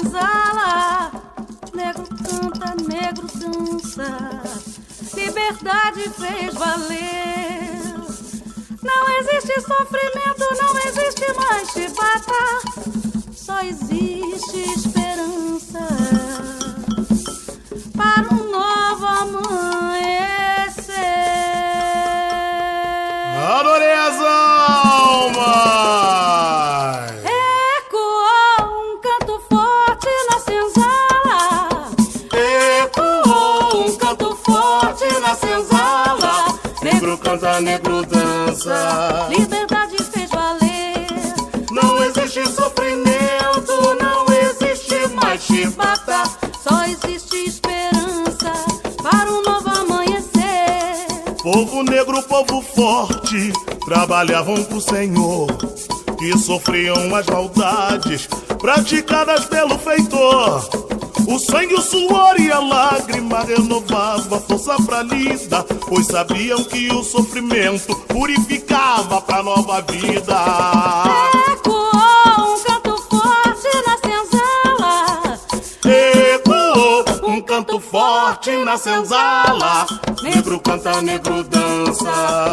senzala. Negro canta, negro dança, liberdade fez valer. Não existe sofrimento, não existe mais chibata, só existe esperança para um novo amanhecer. Adorei as almas! Ecoou um canto forte na senzala. Ecoou um canto forte na senzala. Negro canta, negro dança, Liberdade fez valer. não existe sofrimento, não existe mais chibata, Só existe esperança para um novo amanhecer. povo negro, povo forte, trabalhavam pro Senhor, que sofriam as maldades praticadas pelo feitor. O sangue, o suor e a lágrima renovava a força pra lida, pois sabiam que o sofrimento purificava pra nova vida. Ecoou um canto forte na senzala. Ecoou um canto forte na senzala. Negro canta, negro dança.